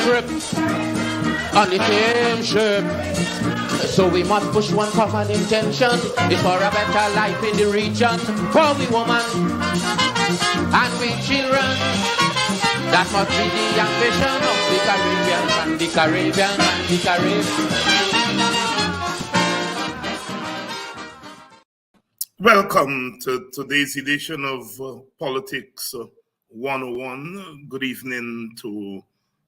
grip on the same ship. So we must push one common intention. It's for a better life in the region. For we women and we children. That must be the ambition of the Caribbean and the Caribbean and the Caribbean. Welcome to today's edition of Politics 101. Good evening to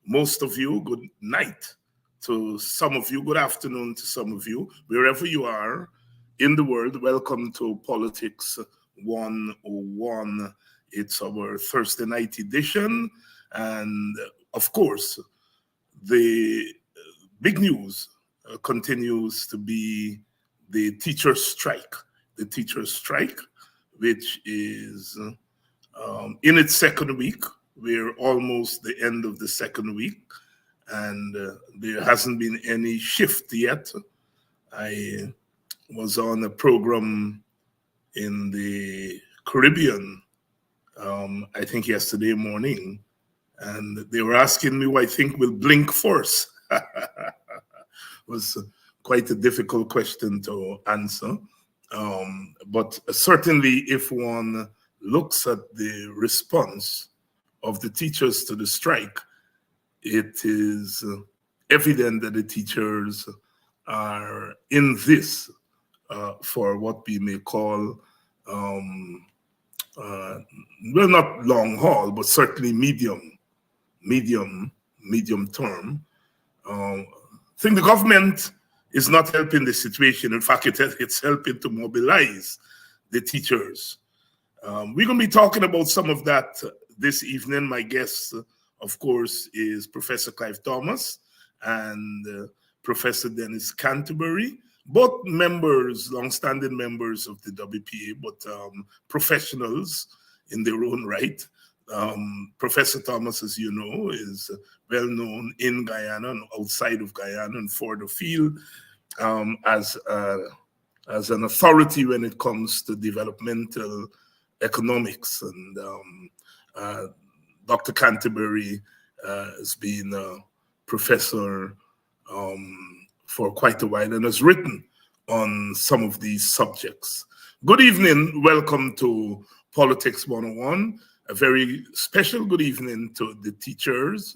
most of you. Good night to some of you. Good afternoon to some of you. Wherever you are in the world, welcome to Politics 101. It's our Thursday night edition. And of course, the big news continues to be the teachers' strike. The teachers' strike, which is in its second week. We're almost the end of the second week, and there hasn't been any shift yet. I was on a program in the Caribbean, I think yesterday morning, and they were asking me who I think will blink first. It was quite a difficult question to answer. But certainly if one looks at the response of the teachers to the strike, it is evident that the teachers are in this for what we may call, well, not long haul, but certainly medium term. I think the government is not helping the situation. In fact, it's helping to mobilize the teachers. We're going to be talking about some of that this evening. My guest, of course, is Professor Clive Thomas and Professor Dennis Canterbury, both members, long-standing members of the WPA, but professionals in their own right. Professor Thomas, as you know, is well known in Guyana and outside of Guyana and for the field as an authority when it comes to developmental economics. And Dr. Canterbury has been a professor for quite a while and has written on some of these subjects. Good evening. Welcome to Politics 101. A very special good evening to the teachers.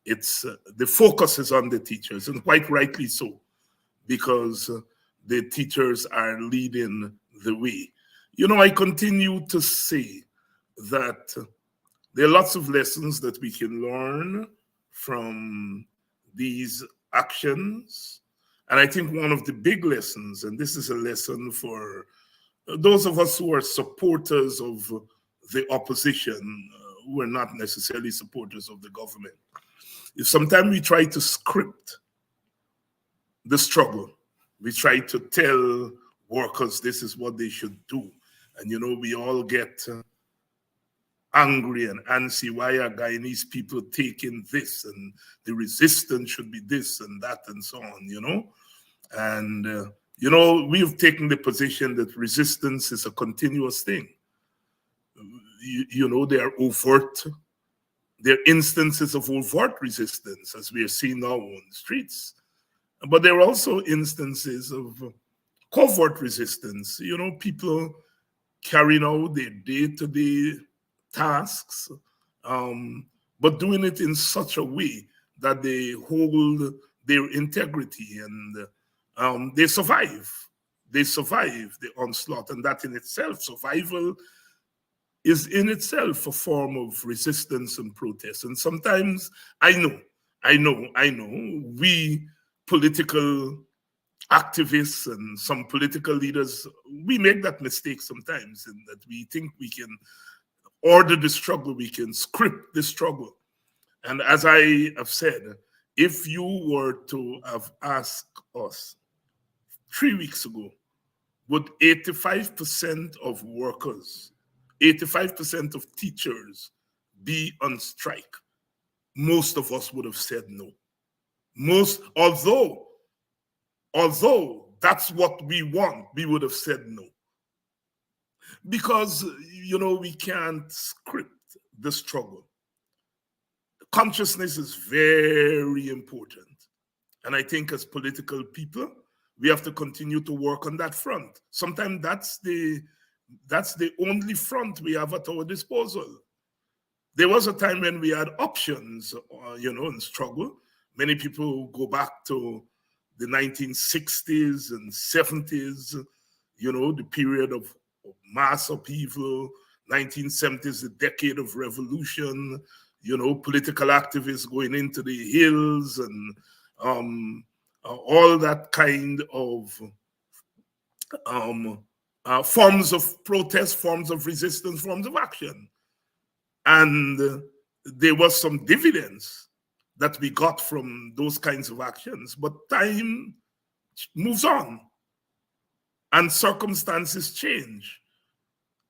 It's the focus is on the teachers, and quite rightly so, because the teachers are leading the way. You know, I continue to say that there are lots of lessons that we can learn from these actions. And I think one of the big lessons, and this is a lesson for those of us who are supporters of the opposition, who are not necessarily supporters of the government, is sometimes we try to script the struggle. We try to tell workers this is what they should do. And, you know, we all get angry and antsy. Why are Guyanese people taking this? And the resistance should be this and that and so on, you know? And, you know, we've taken the position that resistance is a continuous thing. You know, there are instances of overt resistance, as we are seeing now on the streets. But there are also instances of covert resistance, you know, people carrying out their day-to-day tasks, but doing it in such a way that they hold their integrity and they survive. They survive the onslaught, and that in itself, survival is in itself a form of resistance and protest. And sometimes I know, we political activists and some political leaders, we make that mistake sometimes, in that we think we can order the struggle, we can script the struggle. And as I have said, if you were to have asked us 3 weeks ago, would 85% of workers, 85% of teachers be on strike? Most of us would have said no. Although that's what we want, we would have said no. Because, you know, we can't script the struggle. consciousness is very important. And I think as political people, we have to continue to work on that front. Sometimes that's the only front we have at our disposal. There was a time when we had options, in struggle. Many people go back to the 1960s and 70s, the period of mass upheaval, 1970s, the decade of revolution, political activists going into the hills and all that kind of forms of protest, forms of resistance, forms of action. And there was some dividends that we got from those kinds of actions, but time moves on and circumstances change.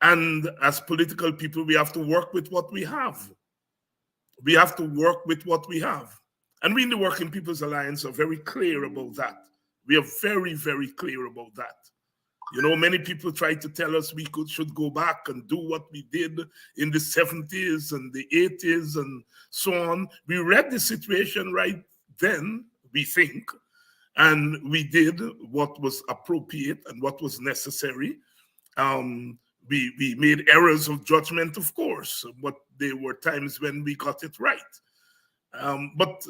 And as political people, we have to work with what we have. We have to work with what we have. And we in the Working People's Alliance are very clear about that. We are very, very clear about that. Many people try to tell us we should go back and do what we did in the 70s and the 80s and so on. We read the situation right then, we think, and we did what was appropriate and what was necessary. We made errors of judgment, of course, but there were times when we got it right. But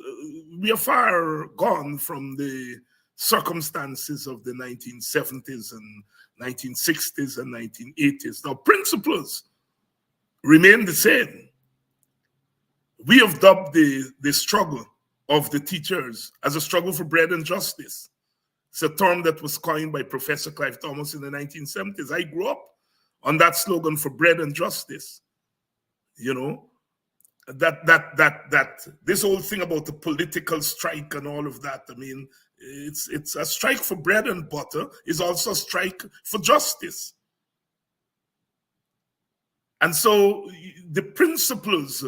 we are far gone from the circumstances of the 1970s and 1960s and 1980s. Now, principles remain the same. We have dubbed the struggle of the teachers as a struggle for bread and justice. It's a term that was coined by Professor Clive Thomas in the 1970s. I grew up on that slogan for bread and justice. That this whole thing about the political strike and all of that, I mean, it's a strike for bread and butter is also a strike for justice. And so the principles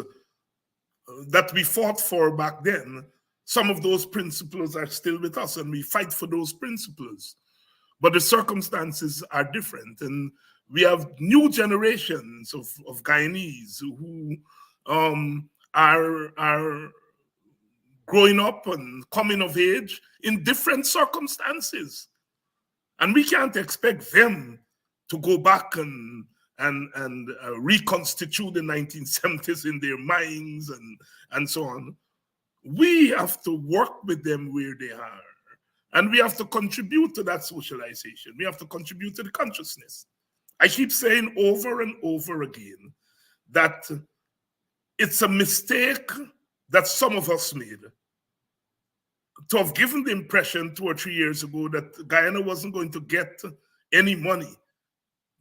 that we fought for back then, some of those principles are still with us and we fight for those principles. But the circumstances are different. And we have new generations of Guyanese who are growing up and coming of age in different circumstances. And we can't expect them to go back and reconstitute the 1970s in their minds and so on. We have to work with them where they are. And we have to contribute to that socialization. We have to contribute to the consciousness. I keep saying over and over again that it's a mistake that some of us made to have given the impression 2 or 3 years ago that Guyana wasn't going to get any money.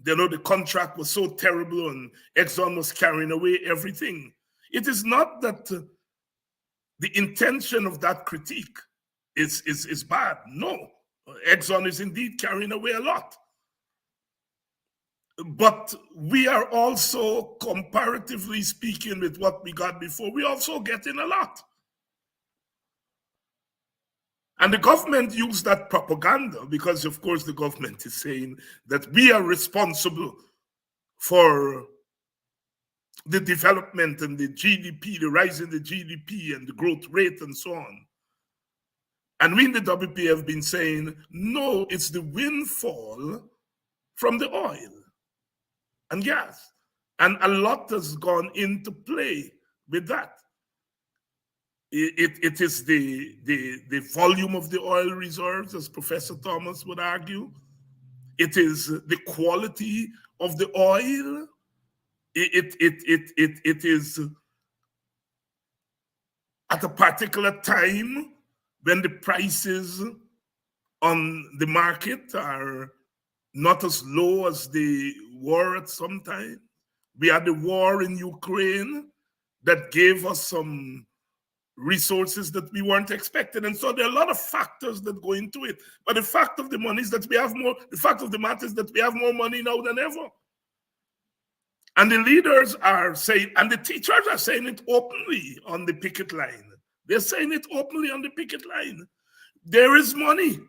The contract was so terrible and Exxon was carrying away everything. It is not that the intention of that critique is bad. No, Exxon is indeed carrying away a lot. But we are also, comparatively speaking with what we got before, we also getting a lot. And the government used that propaganda because, of course, the government is saying that we are responsible for the development and the GDP, the rise in the GDP and the growth rate and so on. And we in the WP have been saying, no, it's the windfall from the oil and gas. And a lot has gone into play with that. It is the volume of the oil reserves, as Professor Thomas would argue. It is the quality of the oil. It is at a particular time when the prices on the market are not as low as they were at some time. We had the war in Ukraine that gave us some resources that we weren't expecting. And so there are a lot of factors that go into it. But the fact of the matter is that we have more money now than ever. And the leaders are saying, and the teachers are saying it openly on the picket line. They're saying it openly on the picket line. There is money.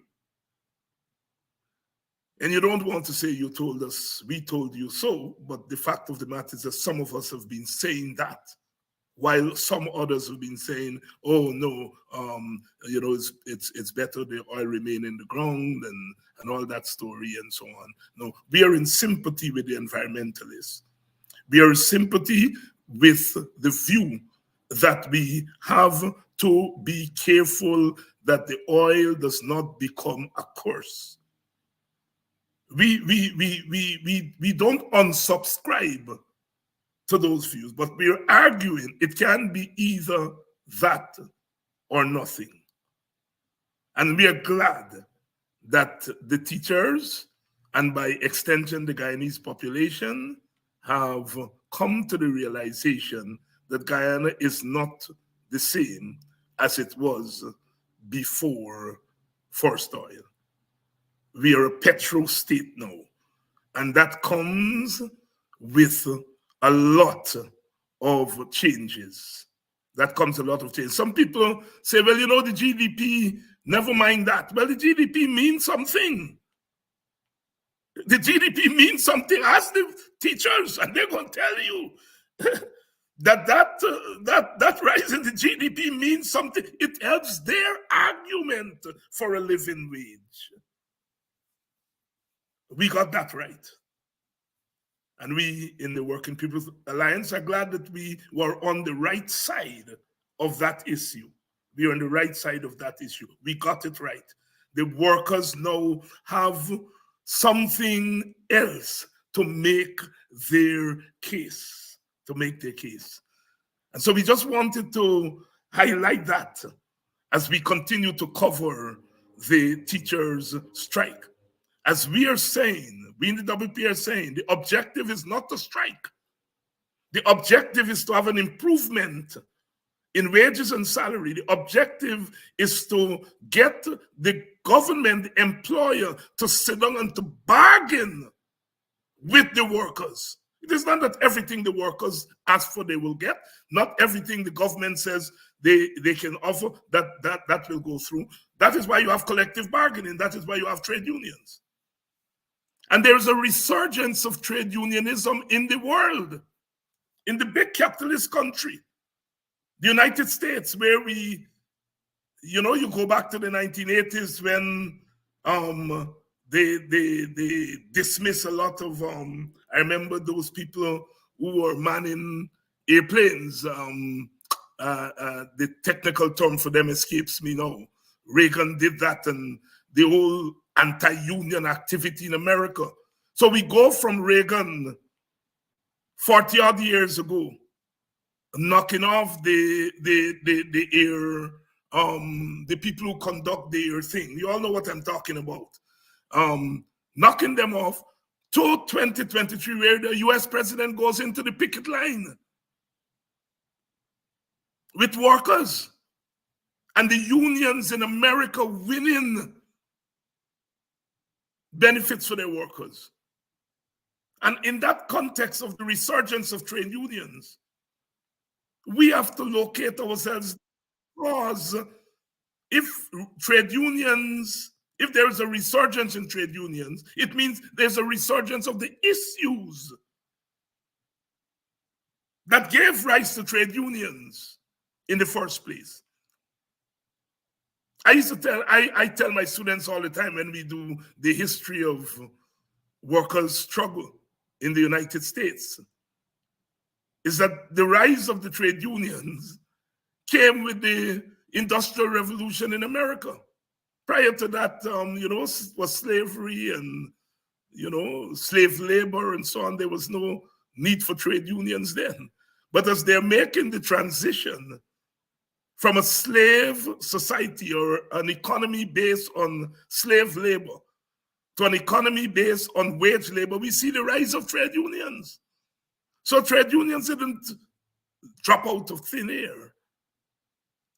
And you don't want to say you told us, we told you so, but the fact of the matter is that some of us have been saying that while some others have been saying, oh no, it's better the oil remain in the ground and all that story and so on. No, we are in sympathy with the environmentalists. We are in sympathy with the view that we have to be careful that the oil does not become a curse. We don't unsubscribe to those views, but we are arguing it can be either that or nothing. And we are glad that the teachers, and by extension the Guyanese population, have come to the realization that Guyana is not the same as it was before First Oil. We are a petro state now, and that comes with a lot of changes. That comes a lot of change. Some people say, well, the GDP, never mind that. Well, the GDP means something. The GDP means something. Ask the teachers, and they're going to tell you that rise in the GDP means something. It helps their argument for a living wage. We got that right. And we in the Working People's Alliance are glad that we were on the right side of that issue. We are on the right side of that issue. We got it right. The workers now have something else to make their case, And so we just wanted to highlight that as we continue to cover the teachers' strike. As we are saying, we in the WP are saying, the objective is not to strike. The objective is to have an improvement in wages and salary. The objective is to get the government employer to sit down and to bargain with the workers. It is not that everything the workers ask for they will get. Not everything the government says they can offer that will go through. That is why you have collective bargaining. That is why you have trade unions. And there's a resurgence of trade unionism in the world, in the big capitalist country, the United States, where we, you go back to the 1980s when they dismiss a lot of, I remember those people who were manning airplanes. The technical term for them escapes me now. Reagan did that, and the whole anti-union activity in America. So we go from Reagan 40 odd years ago, knocking off the air, the people who conduct the air thing. You all know what I'm talking about. Knocking them off to 2023, where the US president goes into the picket line with workers and the unions in America winning benefits for their workers. And in that context of the resurgence of trade unions, we have to locate ourselves, because if there is a resurgence in trade unions, it means there's a resurgence of the issues that gave rise to trade unions in the first place. I tell my students all the time when we do the history of workers' struggle in the United States, is that the rise of the trade unions came with the Industrial Revolution in America. Prior to that, was slavery and, slave labor and so on. There was no need for trade unions then. But as they're making the transition from a slave society or an economy based on slave labor to an economy based on wage labor, we see the rise of trade unions. So trade unions didn't drop out of thin air.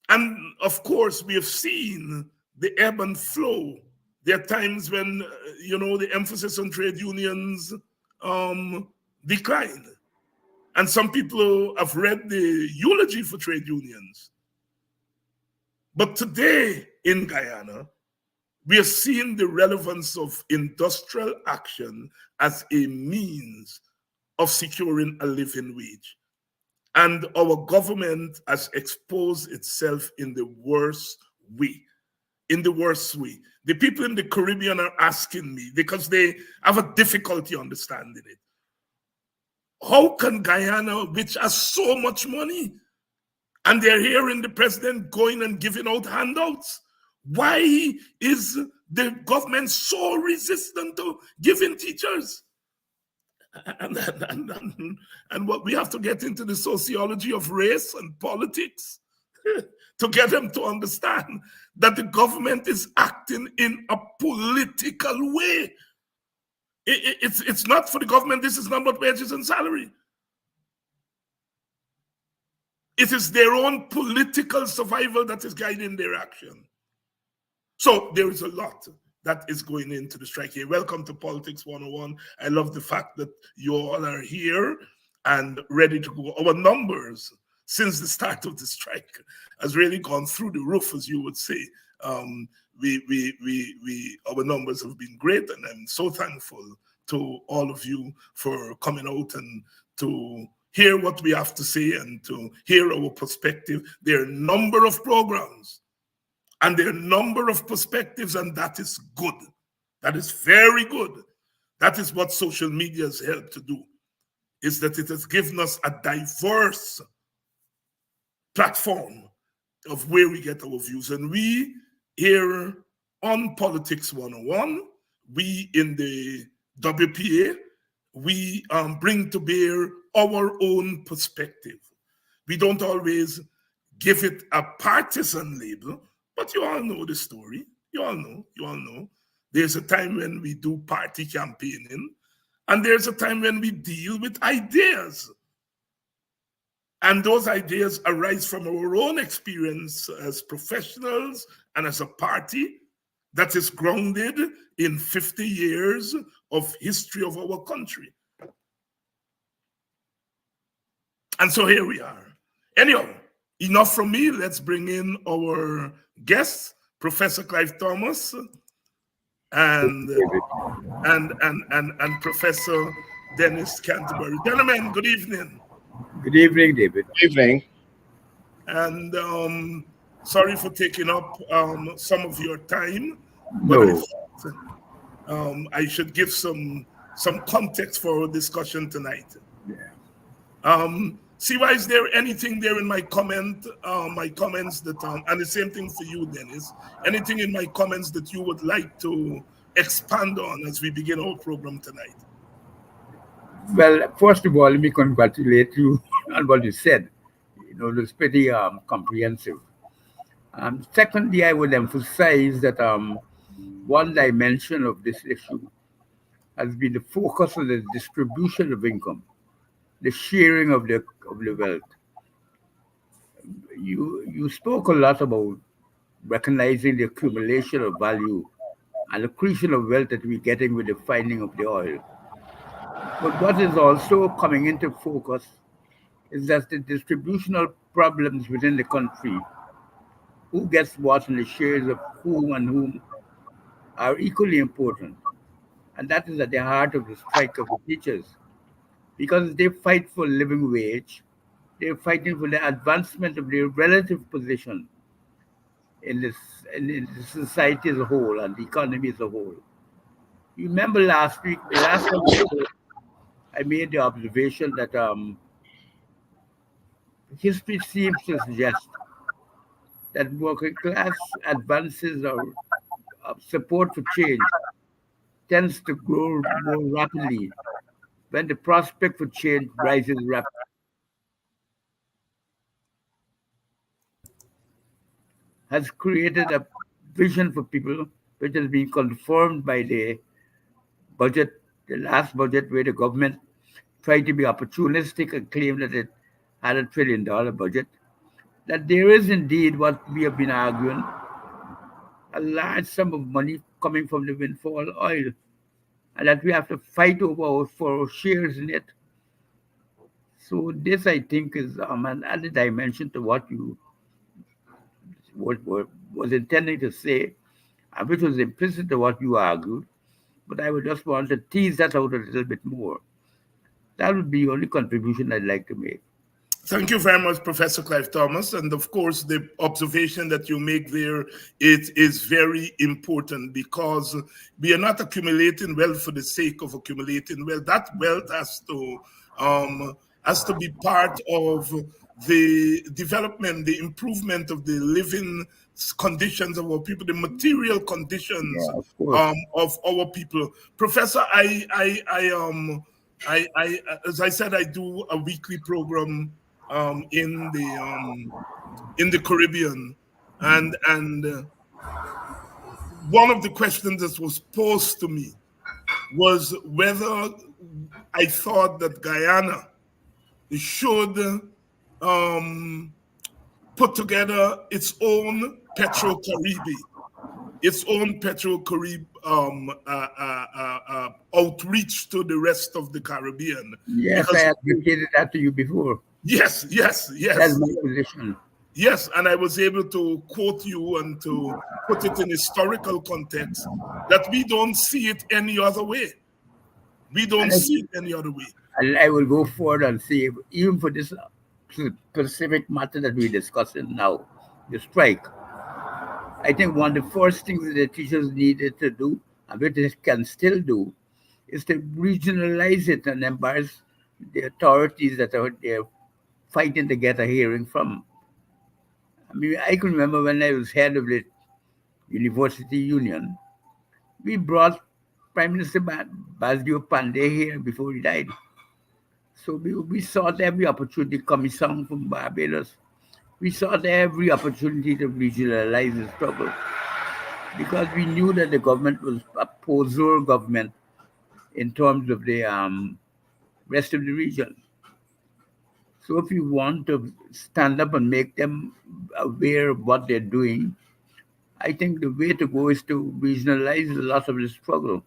And of course, we have seen the ebb and flow. There are times when, the emphasis on trade unions declined. And some people have read the eulogy for trade unions. But today in Guyana, we are seeing the relevance of industrial action as a means of securing a living wage. And our government has exposed itself in the worst way. In the worst way. The people in the Caribbean are asking me, because they have a difficulty understanding it. How can Guyana, which has so much money, and they're hearing the president going and giving out handouts, why is the government so resistant to giving teachers? And what we have to get into the sociology of race and politics to get them to understand that the government is acting in a political way. It's not for the government. This is not about wages and salary. It is their own political survival that is guiding their action. So there is a lot that is going into the strike here. Welcome to Politics 101. I love the fact that you all are here and ready to go. Our numbers since the start of the strike has really gone through the roof, as you would say. Our numbers have been great, and I'm so thankful to all of you for coming out and to hear what we have to say and to hear our perspective. There are a number of programs and there are a number of perspectives, and that is good. That is very good. That is what social media has helped to do, is that it has given us a diverse platform of where we get our views. And we here on Politics 101, we in the WPA, we bring to bear our own perspective. We don't always give it a partisan label, but you all know the story. You all know. There's a time when we do party campaigning, and there's a time when we deal with ideas. And those ideas arise from our own experience as professionals and as a party that is grounded in 50 years of history of our country. And so here we are. Anyhow, enough from me. Let's bring in our guests, Professor Clive Thomas and Professor Dennis Canterbury. Gentlemen, good evening. Good evening, David. Good evening. And sorry for taking up some of your time. No. But I should give some context for our discussion tonight. Yeah. Siwa, is there anything there in my comments that, and the same thing for you, Dennis, anything in my comments that you would like to expand on as we begin our program tonight? Well, first of all, let me congratulate you on what you said. You know, it's pretty comprehensive. Secondly, I would emphasize that one dimension of this issue has been the focus on the distribution of income, the sharing of the wealth. You spoke a lot about recognizing the accumulation of value and the creation of wealth that we're getting with the finding of the oil. But what is also coming into focus is that the distributional problems within the country, who gets what and the shares of whom and whom, are equally important. And that is at the heart of the strike of the teachers. Because they fight for a living wage, they're fighting for the advancement of their relative position in the society as a whole and the economy as a whole. You remember last time I made the observation that history seems to suggest that working class advances or support for change tends to grow more rapidly when the prospect for change rises rapidly. Has created a vision for people which has been confirmed by the budget, the last budget, where the government tried to be opportunistic and claim that it had $1 trillion budget, that there is indeed what we have been arguing, a large sum of money coming from the windfall oil, and that we have to fight over for shares in it. So this, I think, is an added dimension to what you was intending to say, and which was implicit to what you argued. But I would just want to tease that out a little bit more. That would be the only contribution I'd like to make. Thank you very much, Professor Clive Thomas. And of course, the observation that you make there, it is very important, because we are not accumulating wealth for the sake of accumulating wealth. That wealth has to be part of the development, the improvement of the living conditions of our people, the material conditions of our people. Professor, as I said, I do a weekly program in the Caribbean, and one of the questions that was posed to me was whether I thought that Guyana should put together its own Petro-Caribbean, outreach to the rest of the Caribbean. Yes, because I advocated that to you before. Yes. That's my position. Yes, and I was able to quote you and to put it in historical context, that we don't see it any other way. We don't see it any other way. And I will go forward and say, even for this specific matter that we're discussing now, the strike, I think one of the first things that the teachers needed to do, and which they can still do, is to regionalize it and embarrass the authorities that are there fighting to get a hearing from. I mean, I can remember when I was head of the University Union, we brought Prime Minister Basdio Pandey here before he died. So we sought every opportunity, Commission from Barbados, we sought every opportunity to regionalize the struggle, because we knew that the government was a poser government in terms of the rest of the region. So if you want to stand up and make them aware of what they're doing, I think the way to go is to regionalize a lot of the struggle.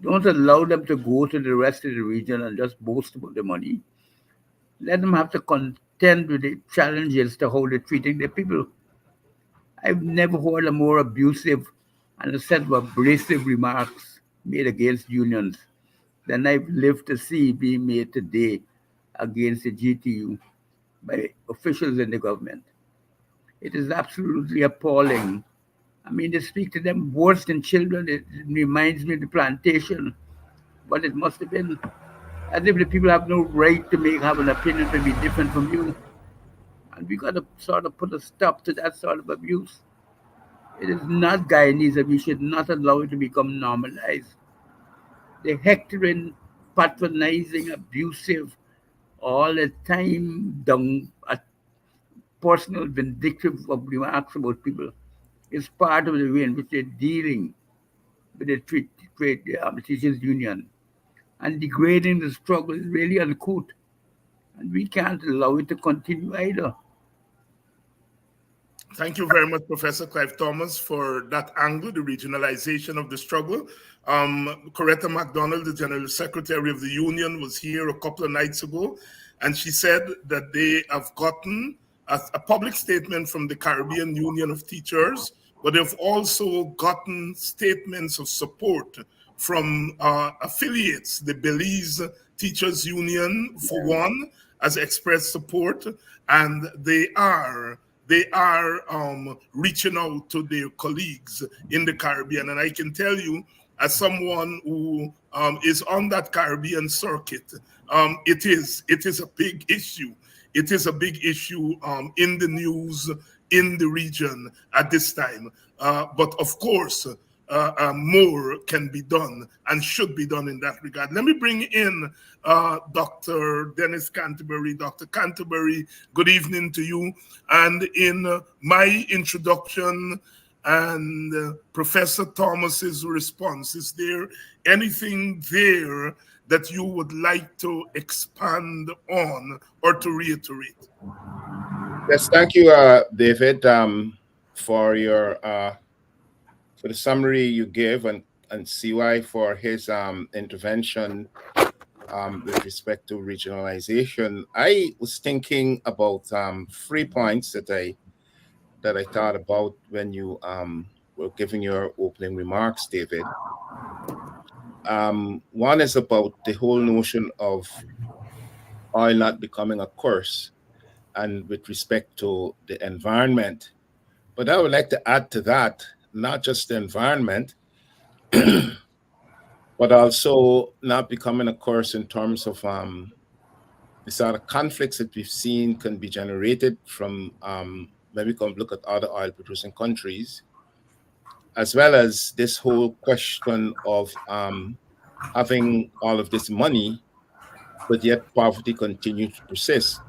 Don't allow them to go to the rest of the region and just boast about the money. Let them have to contend with the challenges to how they're treating their people. I've never heard a more abusive and a set of abrasive remarks made against unions than I've lived to see being made today against the GTU by officials in the government. It is absolutely appalling. I mean, they speak to them worse than children. It reminds me of the plantation, what it must have been. As if the people have no right to have an opinion to be different from you. And we got to sort of put a stop to that sort of abuse. It is not Guyanese, and we should not allow it to become normalized. The hectoring, patronizing, abusive, all the time, personal, vindictive remarks about people is part of the way in which they're dealing with the teachers' union. And degrading the struggle is really uncouth. And we can't allow it to continue either. Thank you very much, Professor Clive Thomas, for that angle, the regionalization of the struggle. Coretta MacDonald, the General Secretary of the Union, was here a couple of nights ago, and she said that they have gotten a public statement from the Caribbean Union of Teachers, but they've also gotten statements of support from affiliates. The Belize Teachers Union, for one, has expressed support, and they are reaching out to their colleagues in the Caribbean. And I can tell you, as someone who is on that Caribbean circuit, it is a big issue. It is a big issue in the news, in the region at this time. But of course, more can be done and should be done in that regard. Let me bring in Dr. Dennis Canterbury. Dr. Canterbury, good evening to you. And in my introduction and Professor Thomas's response, is there anything there that you would like to expand on or to reiterate? Yes, thank you, David, for your for the summary you gave, and CY for his intervention with respect to regionalization. I was thinking about 3 points that I thought about when you were giving your opening remarks, David. One is about the whole notion of oil not becoming a curse, and with respect to the environment. But I would like to add to that, not just the environment, but also not becoming a curse in terms of the sort of conflicts that we've seen can be generated from when we come look at other oil producing countries, as well as this whole question of having all of this money, but yet poverty continues to persist.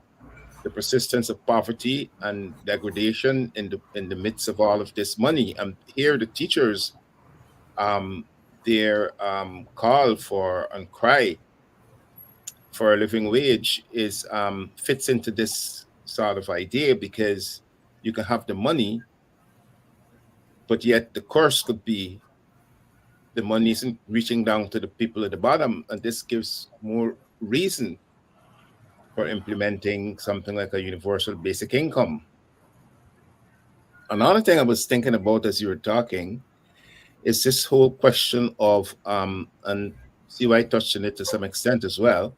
The persistence of poverty and degradation in the midst of all of this money. And here the teachers, their call for and cry for a living wage is fits into this sort of idea, because you can have the money, but yet the curse could be the money isn't reaching down to the people at the bottom, and this gives more reason for implementing something like a universal basic income. Another thing I was thinking about as you were talking is this whole question of and CY touched on it to some extent as well,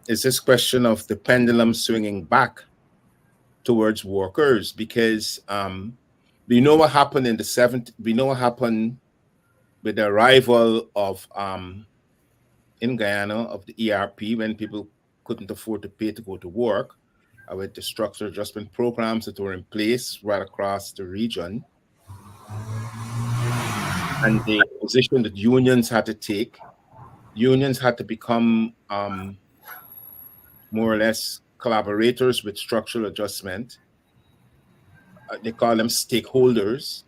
is this question of the pendulum swinging back towards workers, because we know what happened in the 70s. We know what happened with the arrival of in Guyana of the ERP, when people couldn't afford to pay to go to work, with the structural adjustment programs that were in place right across the region, and the position that unions had to take. Unions had to become more or less collaborators with structural adjustment. They call them stakeholders.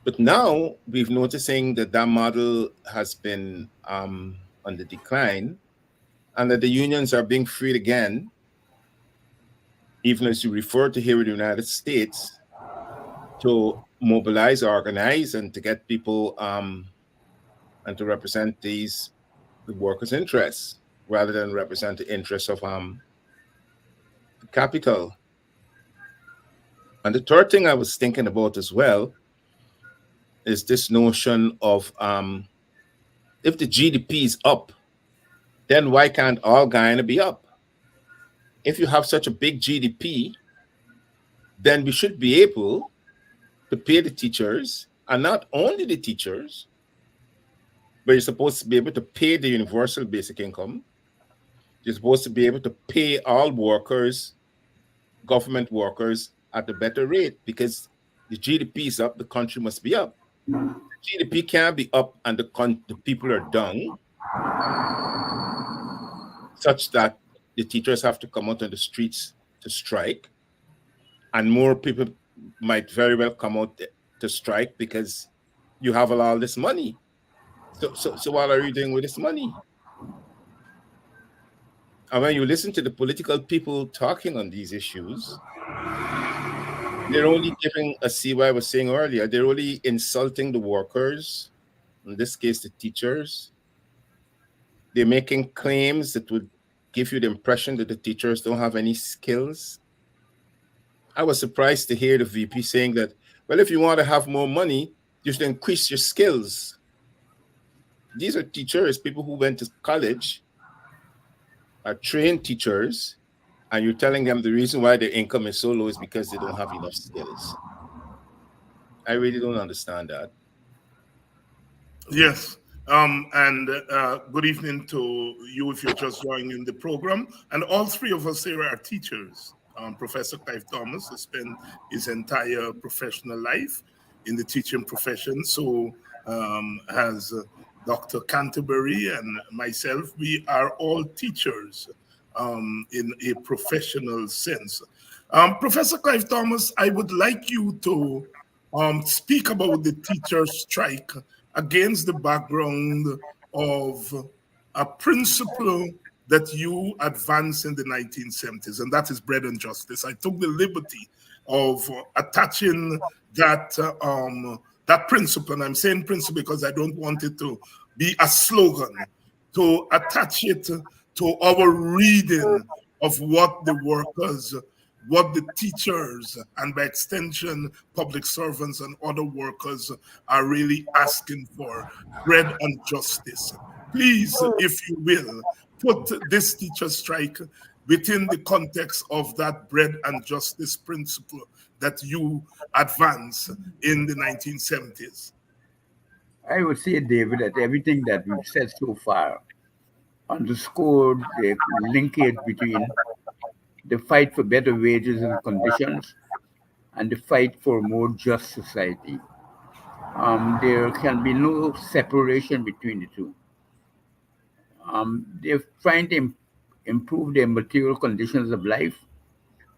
But now we've noticing that that model has been on the decline, and that the unions are being freed again, even as you refer to here in the United States, to mobilize, organize, and to get people and to represent the workers' interests rather than represent the interests of the capital. And the third thing I was thinking about as well is this notion of if the GDP is up, then why can't all Guyana be up? If you have such a big GDP, then we should be able to pay the teachers, and not only the teachers, but you're supposed to be able to pay the universal basic income. You're supposed to be able to pay all workers, government workers, at a better rate, because the GDP is up, the country must be up. The GDP can't be up and the people are down, such that the teachers have to come out on the streets to strike, and more people might very well come out to strike because you have all this money. So what are you doing with this money? And when you listen to the political people talking on these issues, they're only giving, as CY was saying earlier, they're only insulting the workers, in this case, the teachers. They're making claims that would give you the impression that the teachers don't have any skills. I was surprised to hear the VP saying that, well, if you want to have more money, you should increase your skills. These are teachers, people who went to college, are trained teachers, and you're telling them the reason why their income is so low is because they don't have enough skills. I really don't understand that. Yes. And good evening to you if you're just joining the program. And all three of us here are teachers. Professor Clive Thomas has spent his entire professional life in the teaching profession. So has Dr. Canterbury and myself, we are all teachers in a professional sense. Professor Clive Thomas, I would like you to speak about the teachers' strike against the background of a principle that you advanced in the 1970s, and that is bread and justice. I took the liberty of attaching that that principle, and I'm saying principle because I don't want it to be a slogan, to attach it to our reading of what the workers, what the teachers, and by extension, public servants and other workers are really asking for, bread and justice. Please, if you will, put this teacher strike within the context of that bread and justice principle that you advance in the 1970s? I would say, David, that everything that we've said so far underscored the linkage between the fight for better wages and conditions and the fight for a more just society. There can be no separation between the two. They're trying to improve their material conditions of life,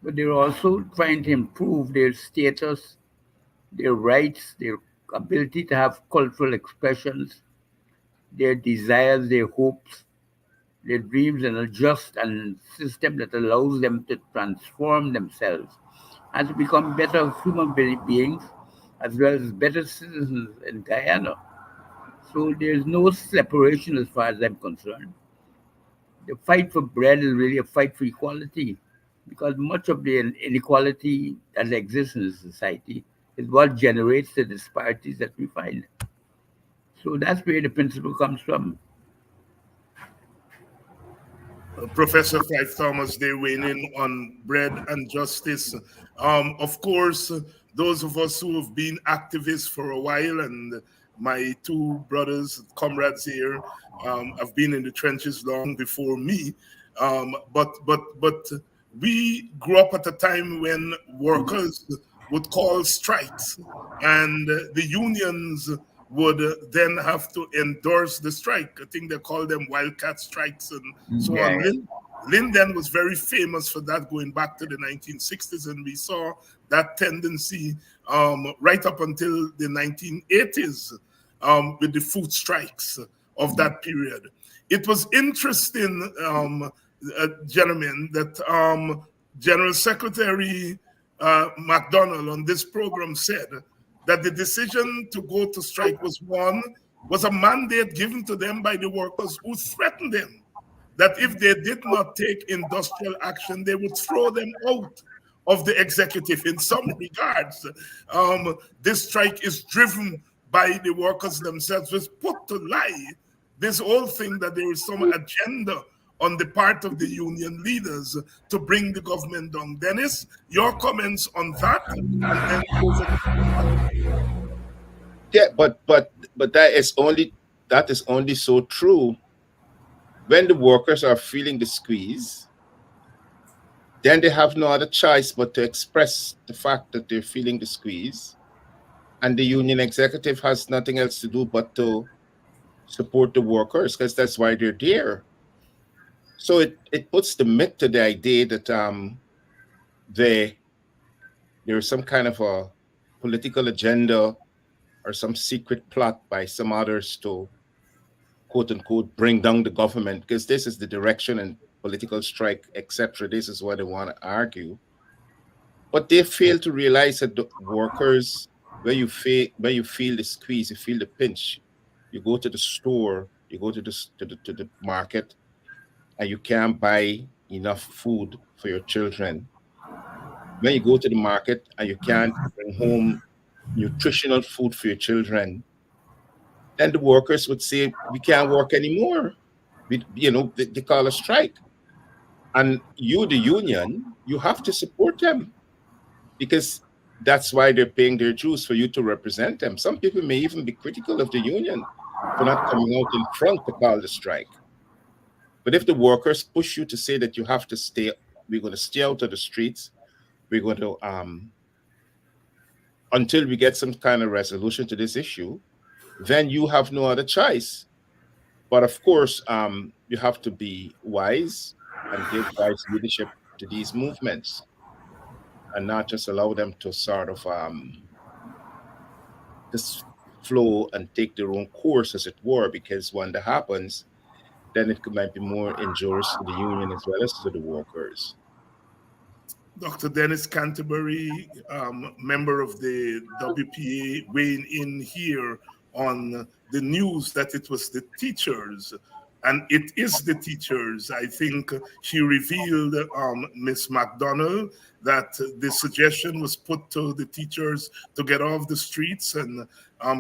but they're also trying to improve their status, their rights, their ability to have cultural expressions, their desires, their hopes, their dreams, and a just and system that allows them to transform themselves and to become better human beings as well as better citizens in Guyana. So there's no separation as far as I'm concerned. The fight for bread is really a fight for equality because much of the inequality that exists in the society is what generates the disparities that we find. So that's where the principle comes from. Professor Clive Thomas, they weighing in on bread and justice. Of course, those of us who have been activists for a while, and my two brothers, comrades here, have been in the trenches long before me. But we grew up at a time when workers would call strikes, and the unions would then have to endorse the strike. I think they call them wildcat strikes and so on. Yeah. Linden was very famous for that going back to the 1960s, and we saw that tendency right up until the 1980s with the food strikes of that period. It was interesting, gentlemen, that General Secretary MacDonald on this program said that the decision to go to strike was a mandate given to them by the workers who threatened them that if they did not take industrial action, they would throw them out of the executive. In some regards, this strike is driven by the workers themselves, which put to lie this whole thing that there is some agenda on the part of the union leaders to bring the government down. Dennis, your comments on that, and then Yeah, but that is only so true when the workers are feeling the squeeze. Then they have no other choice but to express the fact that they're feeling the squeeze, and the union executive has nothing else to do but to support the workers because that's why they're there. So it puts the myth to the idea that they there is some kind of a political agenda or some secret plot by some others to quote unquote bring down the government because this is the direction and political strike, etc. This is what they want to argue. But they fail to realize that the workers, where you feel the squeeze, you feel the pinch. You go to the store, you go to the market, and you can't buy enough food for your children. When you go to the market and you can't bring home nutritional food for your children, then the workers would say, we can't work anymore. They call a strike. And you, the union, you have to support them because that's why they're paying their dues for you to represent them. Some people may even be critical of the union for not coming out in front to call the strike. But if the workers push you to say that you have to stay, we're going to stay out of the streets, we're going to, until we get some kind of resolution to this issue, then you have no other choice. But of course, you have to be wise and give wise leadership to these movements and not just allow them to sort of just flow and take their own course, as it were, because when that happens, then might be more injurious to the union as well as to the workers. Dr. Dennis Canterbury, member of the WPA, weighing in here on the news that it was the teachers and it is the teachers. I think she revealed, Miss McDonald, that the suggestion was put to the teachers to get off the streets and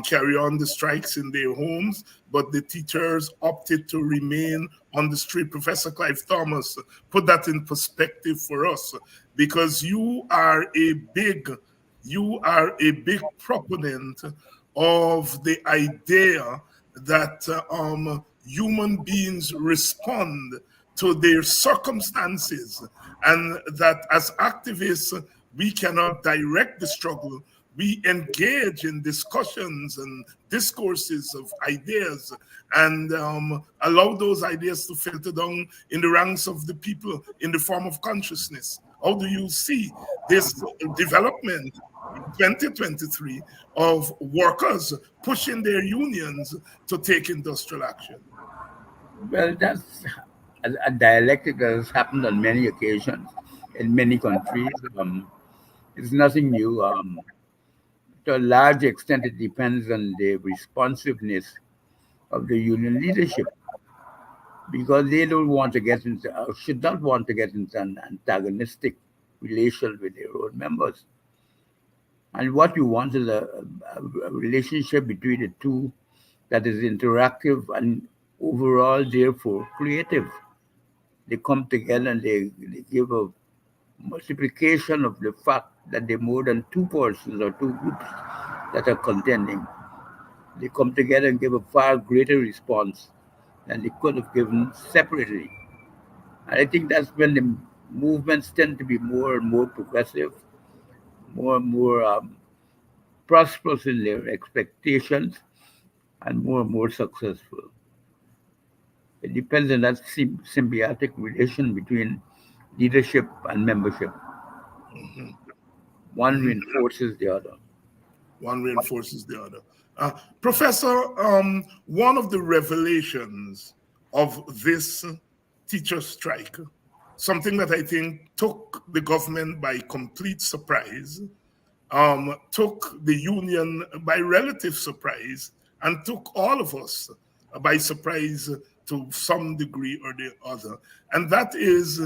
carry on the strikes in their homes, but the teachers opted to remain on the street. Professor Clive Thomas put that in perspective for us, because you are a big proponent of the idea that human beings respond to their circumstances, and that as activists, we cannot direct the struggle. We engage in discussions and discourses of ideas, and allow those ideas to filter down in the ranks of the people in the form of consciousness. How do you see this development in 2023 of workers pushing their unions to take industrial action? Well, that's a dialectic that has happened on many occasions in many countries. It's nothing new. To a large extent, it depends on the responsiveness of the union leadership, because they don't want to get into, or should not want to get into an antagonistic relation with their own members. And what you want is a relationship between the two that is interactive and overall, therefore, creative. They come together and they give a multiplication of the fact that there are more than two persons or two groups that are contending. They come together and give a far greater response than they could have given separately. And I think that's when the movements tend to be more and more progressive, more and more prosperous in their expectations, and more successful. It depends on that symbiotic relation between leadership and membership. One reinforces the other. One reinforces the other. Professor, one of the revelations of this teacher strike, something that I think took the government by complete surprise, took the union by relative surprise, and took all of us by surprise to some degree or the other. And that is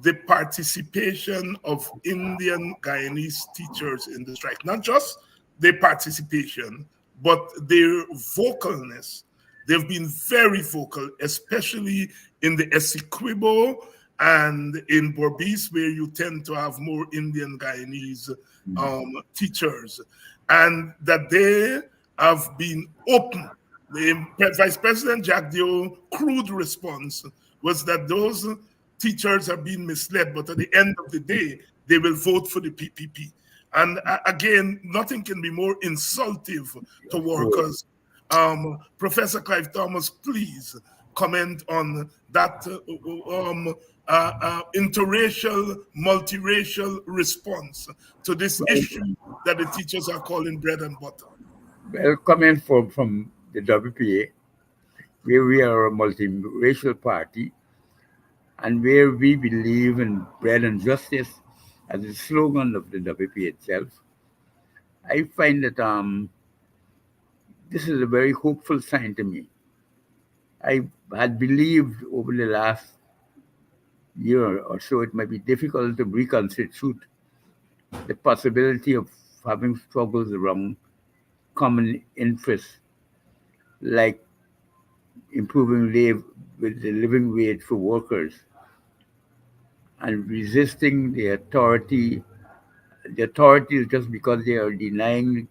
the participation of Indian Guyanese teachers in the strike. Not just their participation, but their vocalness. They've been very vocal, especially in the Essequibo and in Berbice, where you tend to have more Indian Guyanese teachers, and that they have been open. The Vice President Jack Dio crude response was that those teachers are being misled, but at the end of the day, they will vote for the PPP. And again, nothing can be more insultive to workers. Professor Clive Thomas, please comment on that interracial, multiracial response to this issue that the teachers are calling bread and butter. Well, coming from the WPA, where we are a multiracial party, and where we believe in bread and justice as the slogan of the WPA itself, I find that this is a very hopeful sign to me. I had believed over the last year or so it might be difficult to reconstitute the possibility of having struggles around common interests, like improving with the living wage for workers and resisting the authority. The authority is just because they are denying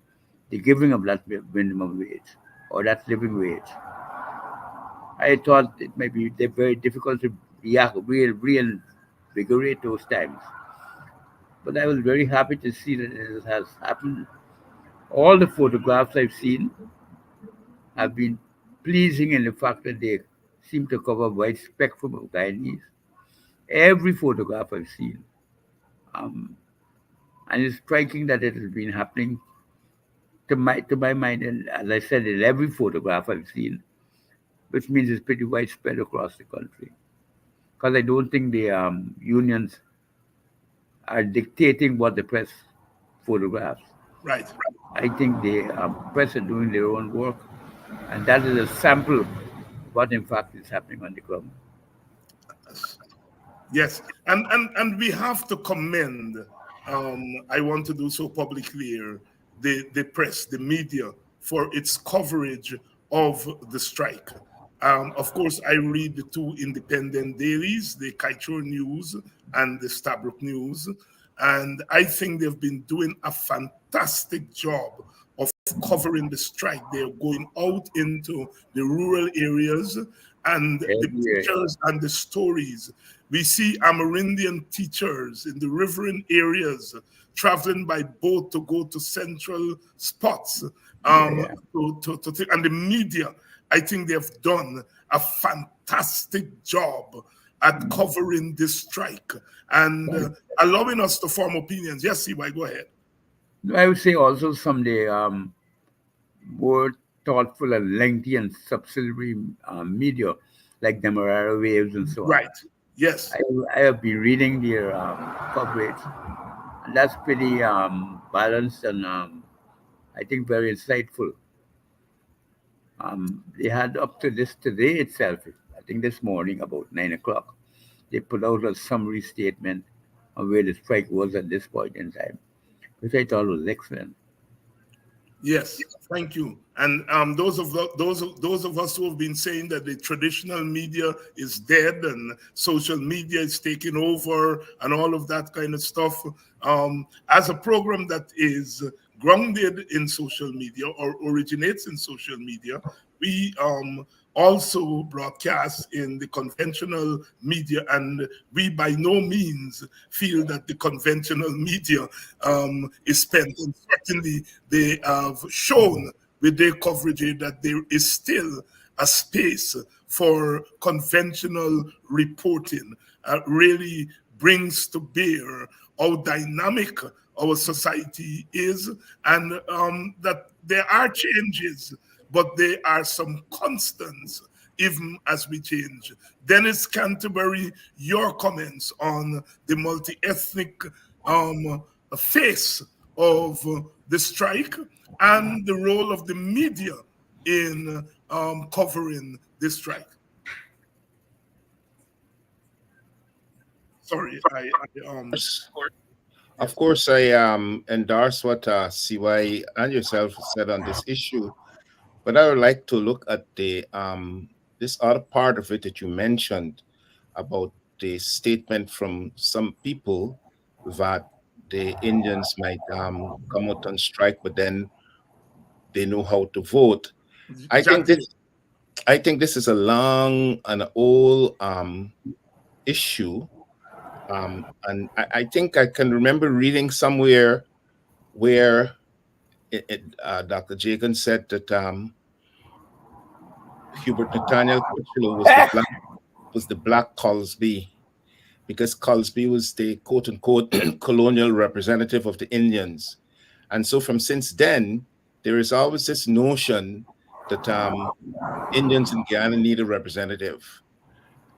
the giving of that minimum wage or that living wage. I thought it might be very difficult to reinvigorate those times. But I was very happy to see that it has happened. All the photographs I've seen have been pleasing in the fact that they seem to cover a wide spectrum of Guyanese. Every photograph I've seen. And it's striking that it has been happening to my mind, and as I said, in every photograph I've seen, which means it's pretty widespread across the country. Because I don't think the unions are dictating what the press photographs. Right. I think the press are doing their own work, and that is a sample what in fact is happening on the ground. Yes, and we have to commend. I want to do so publicly here. The press, the media, for its coverage of the strike. Of course, I read the two independent dailies, the Kaituur News and the Stabroek News, and I think they've been doing a fantastic job of covering the strike. They're going out into the rural areas and the pictures and the stories. We see Amerindian teachers in the riverine areas traveling by boat to go to central spots. And the media, I think they've done a fantastic job at covering this strike and allowing us to form opinions. Yes, CY, go ahead. I would say also someday more thoughtful and lengthy and subsidiary media like Demerara Waves and so on. Right. Yes. I have been reading their coverage, and that's pretty balanced and I think very insightful. They had up to this today itself, I think this morning about 9 o'clock, they put out a summary statement on where the strike was at this point in time, which I thought was excellent. Yes, thank you. And those of us who have been saying that the traditional media is dead and social media is taking over and all of that kind of stuff, as a program that is grounded in social media or originates in social media, we also broadcast in the conventional media, and we by no means feel that the conventional media is spent. And certainly they have shown with their coverage that there is still a space for conventional reporting. Really brings to bear how dynamic our society is, and that there are changes, but there are some constants even as we change. Dennis Canterbury, your comments on the multi-ethnic face of the strike and the role of the media in covering the strike. Sorry, Of course, I endorse what CY and yourself said on this issue, but I would like to look at the this other part of it that you mentioned about the statement from some people that the Indians might come out on strike, but then they know how to vote. I think this is a long and old issue. And I think I can remember reading somewhere where Dr. Jagan said that Hubert Nathaniel Critchlow was the Black Colesby, because Colesby was the quote-unquote colonial representative of the Indians. And so from since then, there is always this notion that Indians in Guyana need a representative.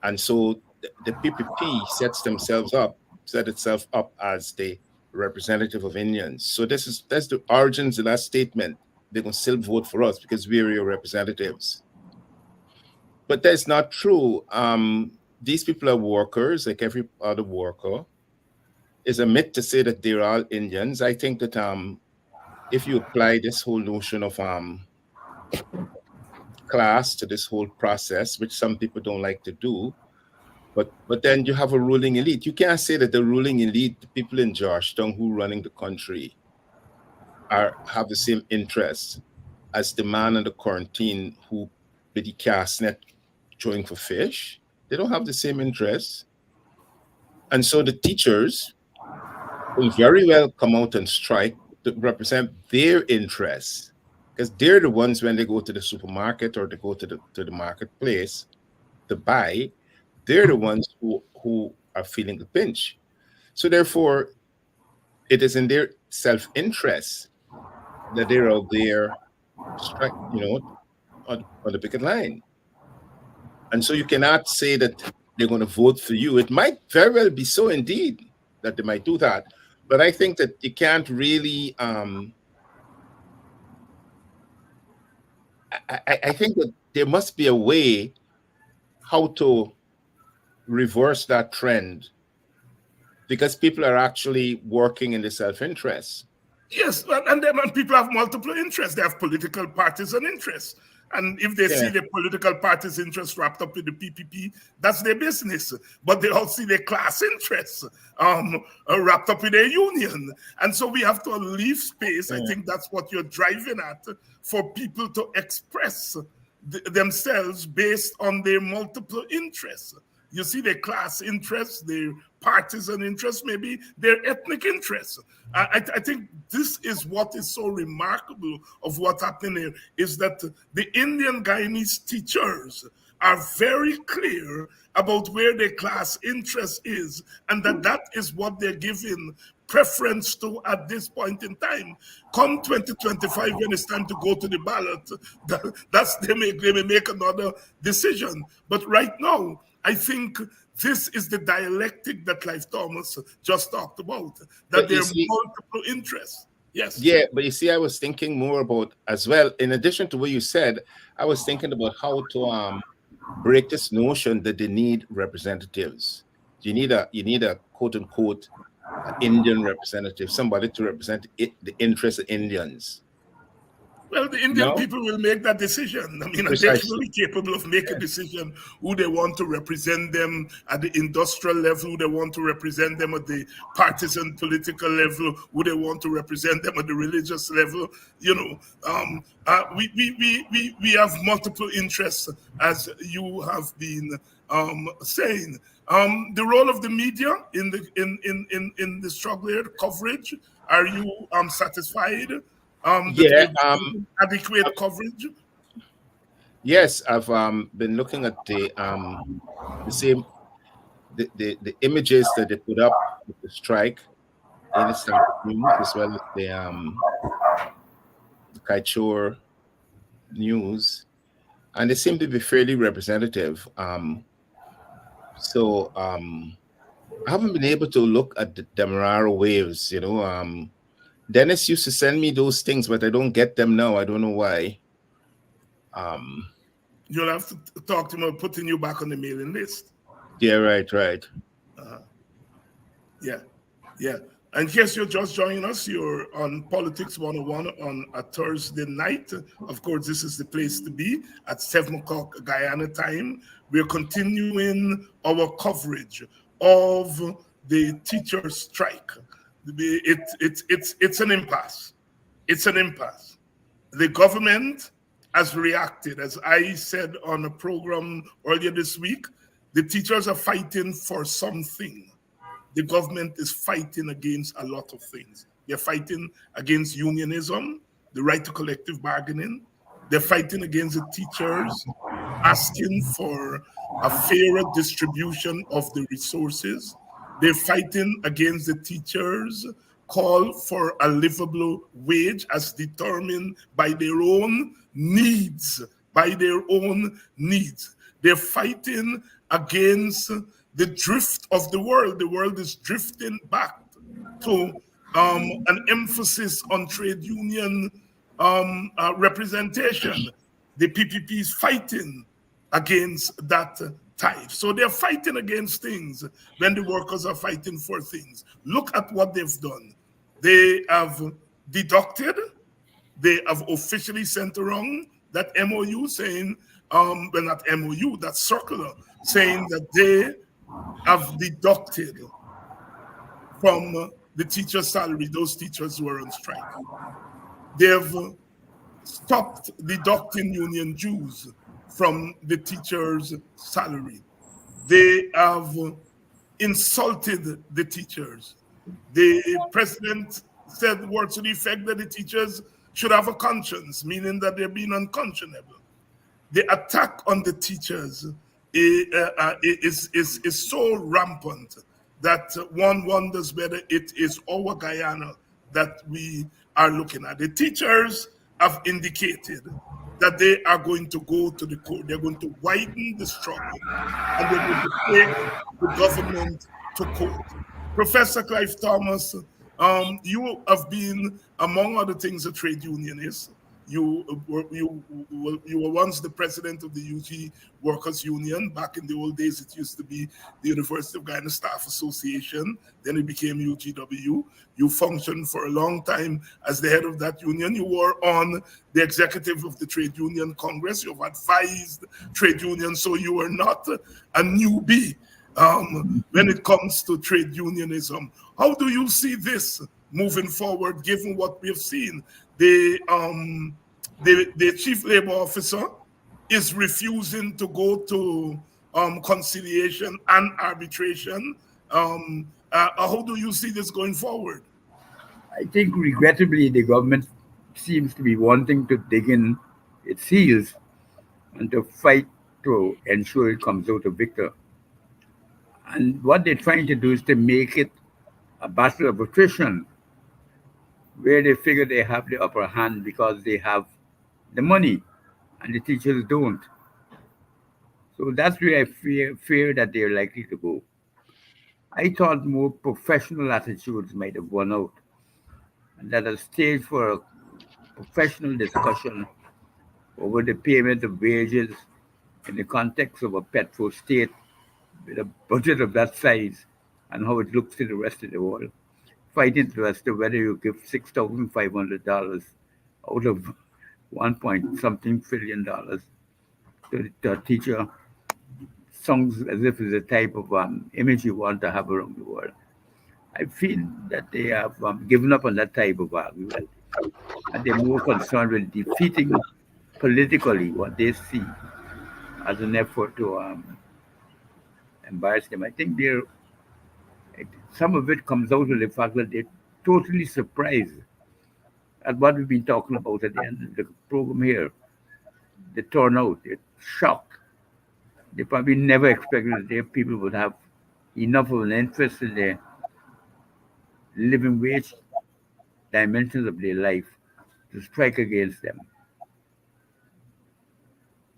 And so the PPP set itself up as the representative of Indians. So that's the origins of that statement. They're going to still vote for us because we're your representatives. But that's not true. These people are workers, like every other worker. It's a myth to say that they're all Indians. I think that if you apply this whole notion of class to this whole process, which some people don't like to do, but then you have a ruling elite. You can't say that the ruling elite, the people in Georgetown who are running the country, have the same interests as the man in the quarantine who with the cast net throwing for fish. They don't have the same interests. And so the teachers will very well come out and strike to represent their interests, because they're the ones, when they go to the supermarket or they go to the marketplace to buy, they're the ones who are feeling the pinch. So therefore, it is in their self-interest that they're out there strike, on the picket line. And so you cannot say that they're going to vote for you. It might very well be so indeed that they might do that. But I think that you can't really, I think that there must be a way how to reverse that trend, because people are actually working in the self-interest. Yes, and then when people have multiple interests, they have political parties and interests. And if they see the political parties' interests wrapped up in the PPP, that's their business. But they all see their class interests wrapped up in their union. And so we have to leave space. I think that's what you're driving at, for people to express themselves based on their multiple interests. You see their class interests, their partisan interests, maybe their ethnic interests. I think this is what is so remarkable of what happened here, is that the Indian Guyanese teachers are very clear about where their class interest is, and that is what they're giving preference to at this point in time. Come 2025, when it's time to go to the ballot, they may make another decision. But right now, I think this is the dialectic that Clive Thomas just talked about, that there are multiple interests. Yes. Yeah, but you see, I was thinking more about, as well, in addition to what you said, I was thinking about how to break this notion that they need representatives. You need a quote unquote Indian representative, somebody to represent the interests of Indians. Well, the Indian people will make that decision. I mean, they're fully capable of making a decision who they want to represent them at the industrial level, who they want to represent them at the partisan political level, who they want to represent them at the religious level. You know, we have multiple interests, as you have been saying. The role of the media in the struggle here, coverage. Are you satisfied? Adequate coverage. Yes, I've been looking at the same the images that they put up with the strike in the Standard News, as well as the Kaichor News, and they seem to be fairly representative. So I haven't been able to look at the Demerara waves, you know. Dennis used to send me those things, but I don't get them now. I don't know why. You'll have to talk to him about putting you back on the mailing list. Yeah, right. Yeah. In case you're just joining us, you're on Politics 101 on a Thursday night. Of course, this is the place to be at 7 o'clock Guyana time. We're continuing our coverage of the teacher strike. It's an impasse. It's an impasse. The government has reacted. As I said on a program earlier this week, the teachers are fighting for something. The government is fighting against a lot of things. They're fighting against unionism, the right to collective bargaining. They're fighting against the teachers, asking for a fairer distribution of the resources. They're fighting against the teachers' call for a livable wage as determined by their own needs, They're fighting against the drift of the world. The world is drifting back to an emphasis on trade union representation. The PPP is fighting against that type. So they're fighting against things when the workers are fighting for things. Look at what they've done. They have deducted, they have officially sent around that MOU saying, well, not MOU, that circular, saying that they have deducted from the teacher's salary, those teachers who are on strike. They've stopped deducting union dues from the teacher's salary. They have insulted the teachers. The president said words to the effect that the teachers should have a conscience, meaning that they're being unconscionable. The attack on the teachers is so rampant that one wonders whether it is our Guyana that we are looking at. The teachers have indicated that they are going to go to the court. They're going to widen the struggle, and they're going to take the government to court. Professor Clive Thomas, you have been, among other things, a trade unionist. You were once the president of the UG Workers Union. Back in the old days, it used to be the University of Guyana Staff Association. Then it became UGW. You functioned for a long time as the head of that union. You were on the executive of the Trade Union Congress. You've advised trade unions, so you are not a newbie when it comes to trade unionism. How do you see this moving forward, given what we have seen? The chief labor officer is refusing to go to conciliation and arbitration. How do you see this going forward? I think, regrettably, the government seems to be wanting to dig in its heels and to fight to ensure it comes out a victor. And what they're trying to do is to make it a battle of attrition, where they figure they have the upper hand because they have the money and the teachers don't. So that's where I fear that they're likely to go. I thought more professional attitudes might have won out, and that a stage for a professional discussion over the payment of wages in the context of a petro state with a budget of that size and how it looks to the rest of the world, fighting as to whether you give $6,500 out of 1 point something trillion dollars to a teacher sounds as if it's a type of image you want to have around the world. I feel that they have given up on that type of argument, and they're more concerned with defeating politically what they see as an effort to embarrass them. I think some of it comes out of the fact that they're totally surprised at what we've been talking about at the end of the program here. The turnout, they're shocked. They probably never expected that their people would have enough of an interest in the living wage dimensions of their life to strike against them.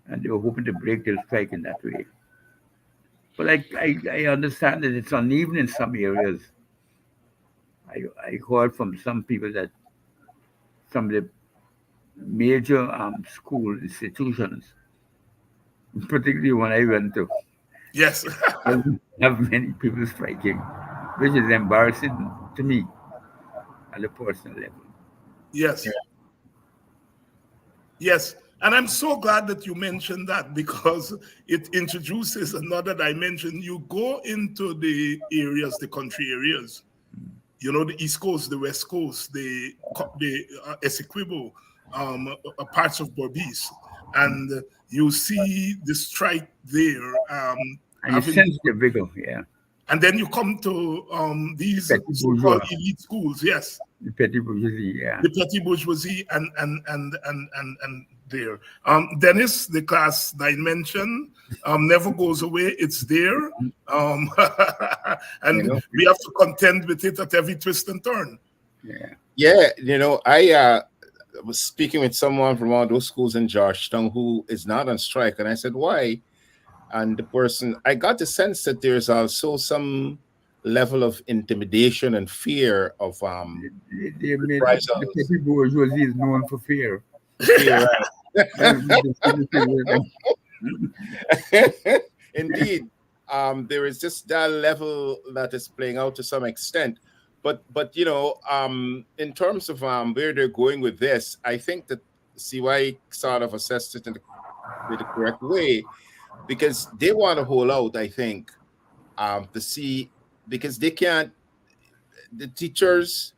And they were hoping to break their strike in that way. But I understand that it's uneven in some areas. I heard from some people that some of the major school institutions, particularly when I went to, Yes. doesn't have many people striking, which is embarrassing to me at a personal level. Yes. Yes. And I'm so glad that you mentioned that, because it introduces another dimension. You go into the areas, the country areas, the East Coast, the West Coast, the Essequibo, parts of Berbice, and you see the strike there. And you sense the vigor, yeah. And then you come to these so-called elite schools, yes. The petty bourgeoisie, yeah. The petty bourgeoisie and there. Dennis, the class dimension never goes away. It's there. And we have to contend with it at every twist and turn. Yeah. I was speaking with someone from one of those schools in Georgetown who is not on strike. And I said, why? And the person, I got the sense that there's also some level of intimidation and fear of the petty bourgeoisie is known for fear. Indeed, there is just that level that is playing out to some extent. But in terms of where they're going with this, I think that CY sort of assessed it in the correct way, because they want to hold out, I think, to see, because they can't, the teachers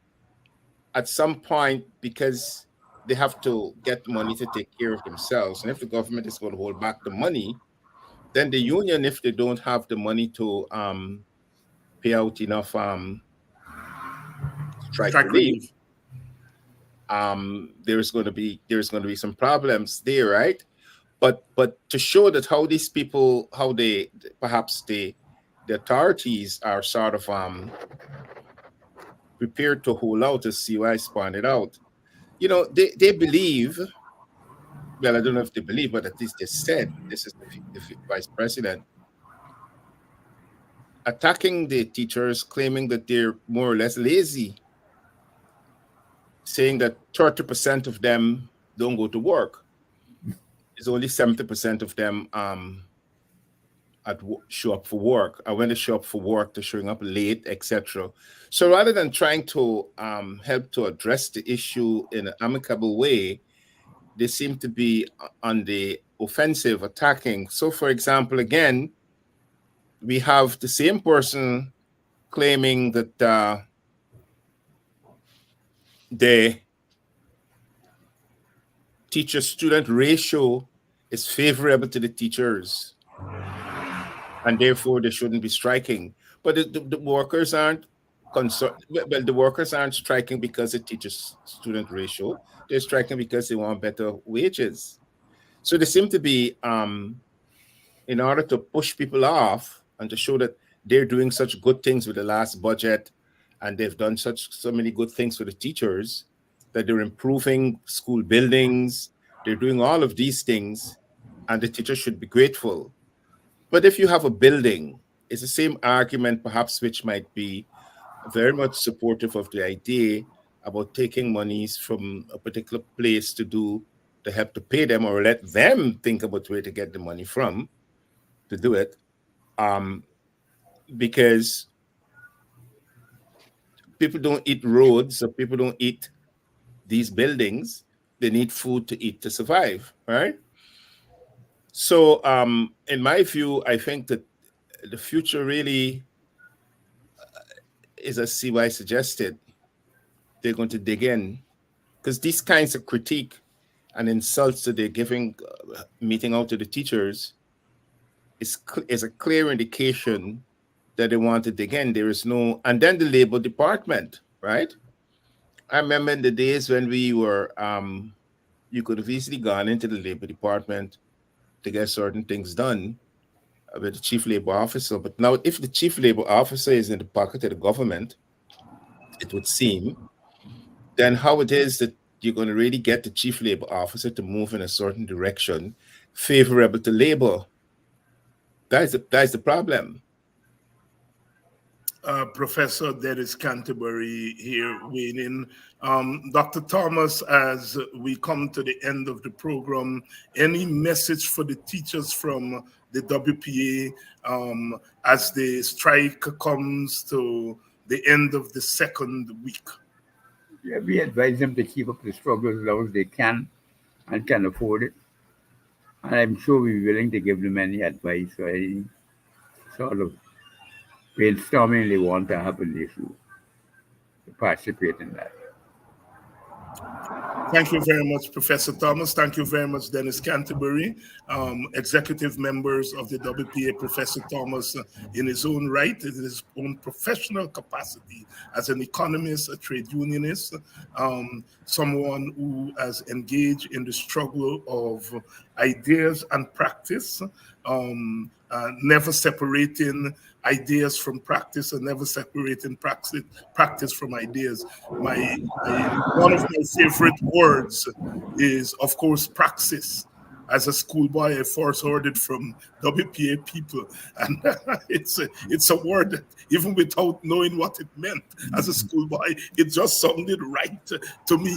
at some point, because they have to get money to take care of themselves. And if the government is going to hold back the money, then the union, if they don't have the money to pay out enough strike relief, there's going to be some problems there, right? But to show that how these people, how they perhaps the authorities are sort of prepared to hold out, as CY pointed out. They believe, well, I don't know if they believe, but at least they said, this is the vice president, attacking the teachers, claiming that they're more or less lazy, saying that 30% of them don't go to work. It's only 70% of them show up for work. And when they show up for work, they're showing up late, etc. So rather than trying to help to address the issue in an amicable way, they seem to be on the offensive, attacking. So, for example, again, we have the same person claiming that the teacher-student ratio is favorable to the teachers, and therefore they shouldn't be striking. But the workers aren't concerned. Well, the workers aren't striking because of teacher-student ratio. They're striking because they want better wages. So they seem to be, in order to push people off and to show that they're doing such good things with the last budget, and they've done so many good things for the teachers, that they're improving school buildings, they're doing all of these things, and the teachers should be grateful. But if you have a building, it's the same argument, perhaps, which might be very much supportive of the idea about taking monies from a particular place to help to pay them, or let them think about where to get the money from to do it. Because people don't eat roads, or people don't eat these buildings. They need food to eat to survive, right? So in my view, I think that the future really is, as CY suggested, they're going to dig in, because these kinds of critique and insults that they're giving, meeting out to the teachers, is a clear indication that they want to dig in. There is no, and then the labor department, right? I remember in the days when we were, you could have easily gone into the labor department to get certain things done with the chief labor officer. But now, if the chief labor officer is in the pocket of the government, it would seem, then how it is that you're going to really get the chief labor officer to move in a certain direction favorable to labor? That's the problem. Professor Dennis Canterbury here weighing in. Dr. Thomas, as we come to the end of the program, any message for the teachers from the WPA as the strike comes to the end of the second week? Yeah, we advise them to keep up the struggle as long as they can and can afford it. And I'm sure we're willing to give them any advice or any sort of brainstorming they want to have an issue to participate in that. Thank you very much, Professor Thomas. Thank you very much, Dennis Canterbury, executive members of the WPA. Professor Thomas, in his own right, in his own professional capacity as an economist, a trade unionist, someone who has engaged in the struggle of ideas and practice, never separating ideas from practice and never separating practice from ideas. One of my favorite words is, of course, praxis. As a schoolboy, I first heard it from WPA people, and it's a word that, even without knowing what it meant as a schoolboy, it just sounded right to me.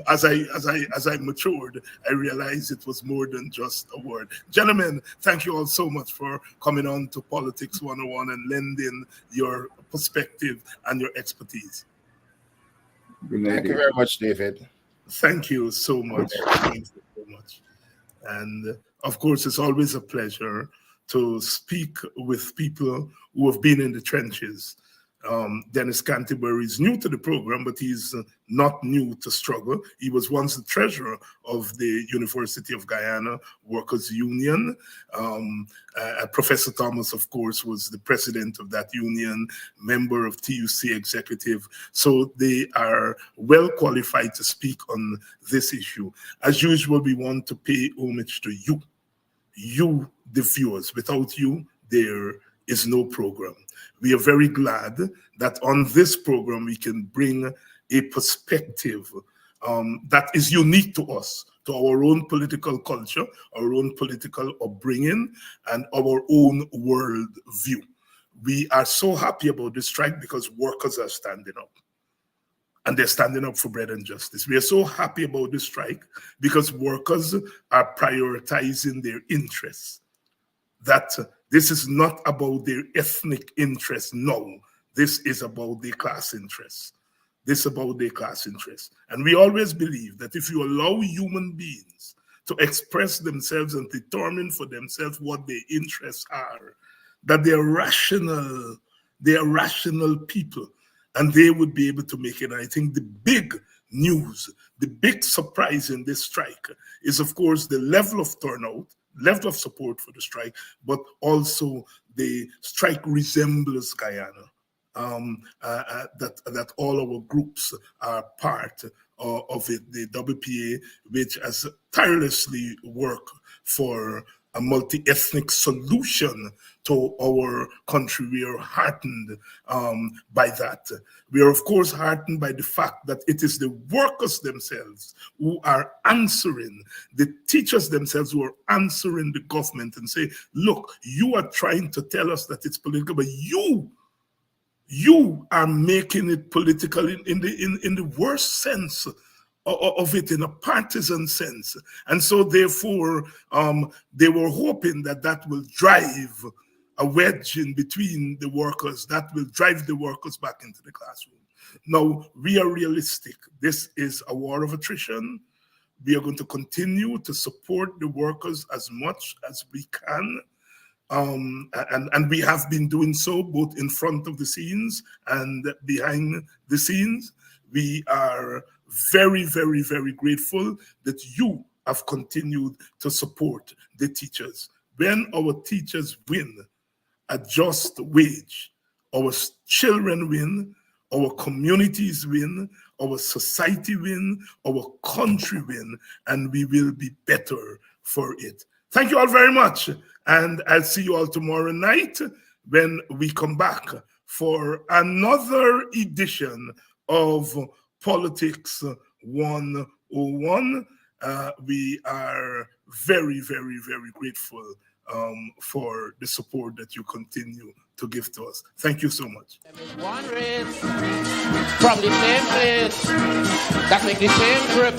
As I matured, I realized it was more than just a word. Gentlemen, thank you all so much for coming on to Politics 101 and lending your perspective and your expertise. Thank you very much, David. Thank you so much. Thank you so much. And of course, it's always a pleasure to speak with people who have been in the trenches. Dennis Canterbury is new to the program, but he's not new to struggle. He was once the treasurer of the University of Guyana Workers Union. Professor Thomas, of course, was the president of that union, member of TUC executive. So they are well qualified to speak on this issue. As usual, we want to pay homage to you, the viewers. Without you, there is no program. We are very glad that on this program we can bring a perspective that is unique to us, to our own political culture, our own political upbringing, and our own world view. We are so happy about this strike because workers are standing up. and they're standing up for bread and justice. We are so happy about this strike because workers are prioritizing their interests. That this is not about their ethnic interests. No, this is about their class interests. This is about their class interests. And we always believe that if you allow human beings to express themselves and determine for themselves what their interests are, that they are rational people, and they would be able to make it. And I think the big news, the big surprise in this strike is, of course, the level of turnout, level of support for the strike, but also the strike resembles Guyana. That all our groups are part of it. The WPA, which has tirelessly worked for a multi-ethnic solution to our country. We are heartened by that. We are, of course, heartened by the fact that it is the workers themselves who are answering, the teachers themselves who are answering the government and say, look, you are trying to tell us that it's political, but you are making it political in the worst sense of it, in a partisan sense. And so therefore, they were hoping that will drive a wedge in between the workers, that will drive the workers back into the classroom. Now, we are realistic. This is a war of attrition. We are going to continue to support the workers as much as we can. And we have been doing so both in front of the scenes and behind the scenes. We are very, very, very grateful that you have continued to support the teachers. When our teachers win a just wage, our children win, our communities win, our society win, our country win, and we will be better for it. Thank you all very much. And I'll see you all tomorrow night when we come back for another edition of Politics 101. We are very, very, very grateful for the support that you continue to give to us. Thank you so much. One race from the same place that make the same trip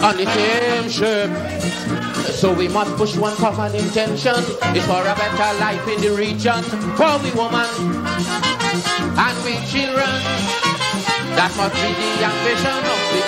on the same ship. So we must push one common intention. It's for a better life in the region. For we women and we children. That must be the ambition of the